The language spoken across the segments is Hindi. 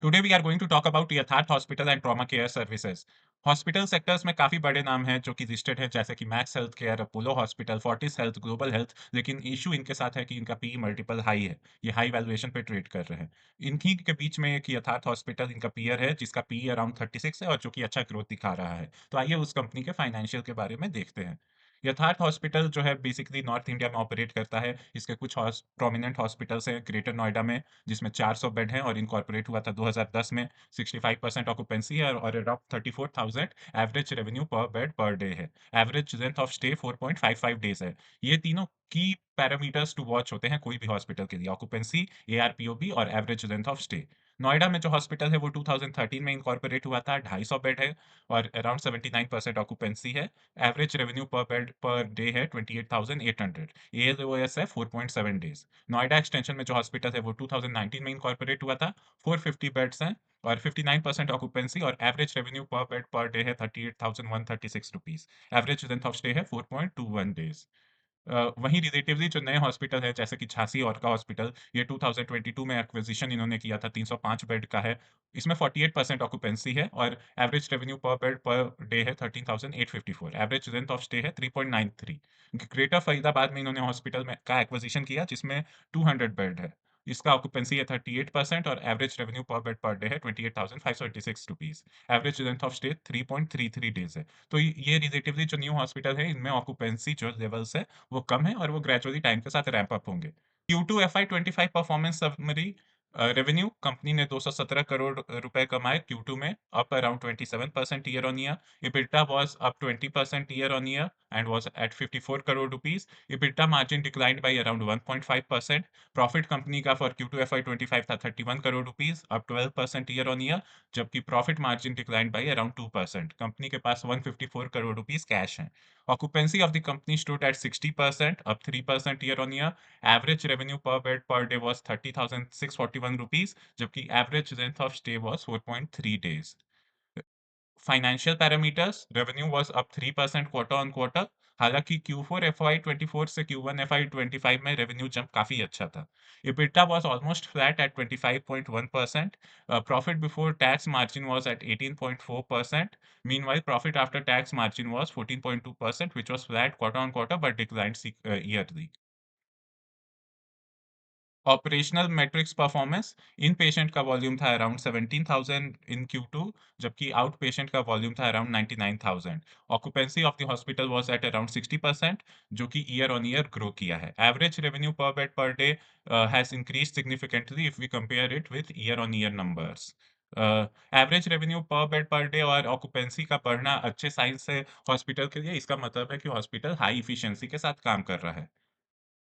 Today we are going to talk about Yatharth hospital and trauma care services. Hospital sectors में काफी बड़े नाम हैं जो कि लिस्टेड हैं, जैसे कि max health care, Apollo hospital, Fortis health, global health. लेकिन इशू इनके साथ है कि इनका पी मल्टीपल हाई है। ये हाई वैल्यूएशन पे ट्रेड कर रहे हैं। इन्हीं के बीच में एक यथार्थ हॉस्पिटल इनका पीयर है, जिसका पी अराउंड 36 है और जो कि अच्छा ग्रोथ दिखा रहा है। तो आइए उस कंपनी के फाइनेंशियल के बारे में देखते हैं। यथार्थ हॉस्पिटल जो है बेसिकली नॉर्थ इंडिया में ऑपरेट करता है। इसके कुछ प्रोमिनेंट हॉस्पिटल्स हैं ग्रेटर नोएडा में, जिसमें 400 बेड हैं और इनकॉर्पोरेट हुआ था 2010 में। 65% ऑक्यूपेंसी है और around 34,000 average revenue per bed per day है। Average length of stay 4.55 days है। ये तीनों की पैरामीटर्स टू वॉच होते हैं कोई भी हॉस्पिटल के लिए: ऑक्यूपेंसी, एआरपीओबी और average length of stay. Noida में जो हॉस्पिटल है वो 2013 में इनकॉर्पोरेट हुआ था, 250 बेड है और अराउंड 79% ऑक्यूपेंसी है। Average revenue per bed per day है 28,800। एएलओएस है 4.7 डेज। नोएडा एक्सटेंशन में जो हॉस्पिटल है वो 2019 में इनकॉर्पोरेट हुआ था। 450 बेड्स हैं और 59% ऑक्यूपेंसी और average revenue per bed per day है 38,136 rupees. Average length of stay है 4.21 डेज। वहीं रिलेटिवली जो नए हॉस्पिटल है, जैसे कि झांसी और का हॉस्पिटल, ये 2022 में एक्विजिशन इन्होंने किया था, 305 बेड का है। इसमें 48% ऑक्यूपेंसी है और average revenue per bed per day है 13,854। एवरेज लेंथ ऑफ स्टे है 3.93। ग्रेटर फरीदाबाद में इन्होंने हॉस्पिटल में का एक्विजिशन किया, जिसमें 200 बेड है। इसका ऑक्यूपेंसी है 38% और average revenue per bed per day है 28,576 rupees. Average length of stay 3.33 days है। तो ये रिलेटिवली जो न्यू हॉस्पिटल है, इनमें ऑक्यूपेंसी जो लेवल्स है वो कम है और वो ग्रेजुअली टाइम के साथ रैंप अप होंगे। Q2 FY25 performance summary. Revenue company ने 217 करोड़ रुपए कमाए Q2 में, up around 27% year on year. EBITDA was up 20% year on year and was at 54 crore rupees. EBITDA margin declined by around 1.5%। Profit company का फॉर Q2 FY25 था 31 crore rupees, up 12% year on year, जबकि profit margin declined by around 2%। Company के पास 154 करोड़ रुपीस कैश है। Occupancy of the company stood at 60%, up 3% year-on-year. Average revenue per bed per day was 30,641 rupees, जबकि average length of stay was 4.3 days. Financial parameters: revenue was up 3% quarter on quarter. हालांकि Q4 FY24 से Q1 FY25 में रेवेन्यू जंप काफी अच्छा था। EBITDA was almost flat at 25.1%। Profit before tax margin was at 18.4%। Meanwhile profit after tax margin was 14.2%, which was flat quarter on quarter but declined yearly. Operational matrix performance: inpatient का वॉल्यूम था अराउंड 17,000 इन Q2, जबकि आउट पेशेंट का वॉल्यूम था around 99,000। Occupancy of the hospital was at around 60%, जो कि ईयर ऑन ईयर ग्रो किया है। Average revenue per bed per day has increase significantly if we compare it with year on year numbers. Average revenue per bed per day और ऑक्यूपेंसी का बढ़ना अच्छे साइंस है हॉस्पिटल के लिए। इसका मतलब है कि हॉस्पिटल हाई इफिशिएंसी के साथ काम कर रहा है।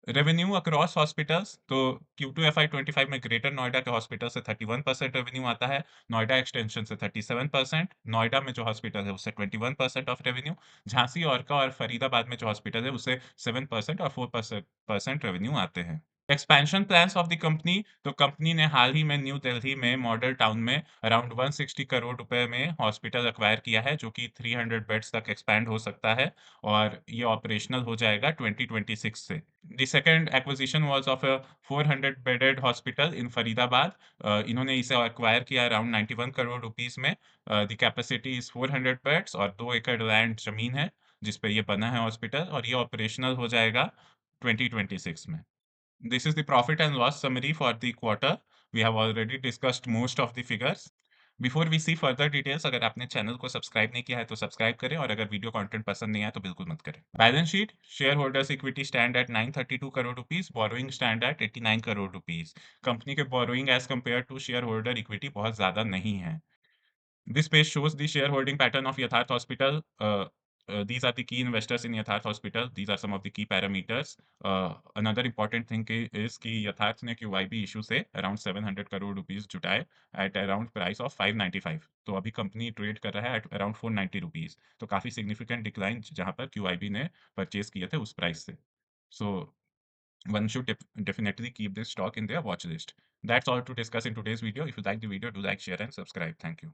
रेवेन्यू अक्रॉस हॉस्पिटल्स तो Q2 FY25 में ग्रेटर नोएडा के हॉस्पिटल से 31% रेवेन्यू आता है, नोएडा एक्सटेंशन से 37%, नोएडा में जो हॉस्पिटल है उससे 21% ऑफ रेवेन्यू, झांसी औरका और फरीदाबाद में जो हॉस्पिटल है उससे 7% और 4% रेवेन्यू आते हैं। Expansion plans of the company: तो कंपनी ने हाल ही में न्यू दिल्ली में मॉडल टाउन में अराउंड 160 करोड़ रुपए में हॉस्पिटल एक्वायर किया है, जो कि 300 बेड्स तक एक्सपैंड हो सकता है और ये ऑपरेशनल हो जाएगा 2026 से। The second acquisition was of a 400 bedded hospital in Faridabad. इन्होंने इसे एक्वायर किया अराउंड 91 करोड़ रुपीस में। द कैपेसिटी इज 400 बेड्स और 2 एकड़ लैंड जमीन है जिस पे ये बना है हॉस्पिटल, और ये ऑपरेशनल हो जाएगा 2026 में। This is the profit and loss summary for the quarter. We have already discussed most of the figures. Before we see further details, अगर आपने चैनल को सब्सक्राइब नहीं किया है तो सब्सक्राइब करें और अगर वीडियो कंटेंट पसंद नहीं आया तो बिल्कुल मत करें। Balance sheet: share holders equity stand at 932 crore rupees, borrowing stand at 89 crore rupees. Company के borrowing as compare to share holder equity बहुत ज्यादा नहीं है। This page shows the shareholding pattern of Yatharth Hospital. These are the key investors in Yatharth Hospital. These are some of the key parameters. Another important thing is कि Yatharth ने QIB issue से around 700 करोड़ रुपीस जुटाए at around price of 595। तो अभी कंपनी ट्रेड कर रहा है at around 490 रुपीस। तो काफी significant decline जहां पर QIB ने परचेज किए थे उस प्राइस से। So one should definitely keep this stock in their watch list. That's all to discuss in today's video. If you like the video, do like, share, and subscribe. Thank you.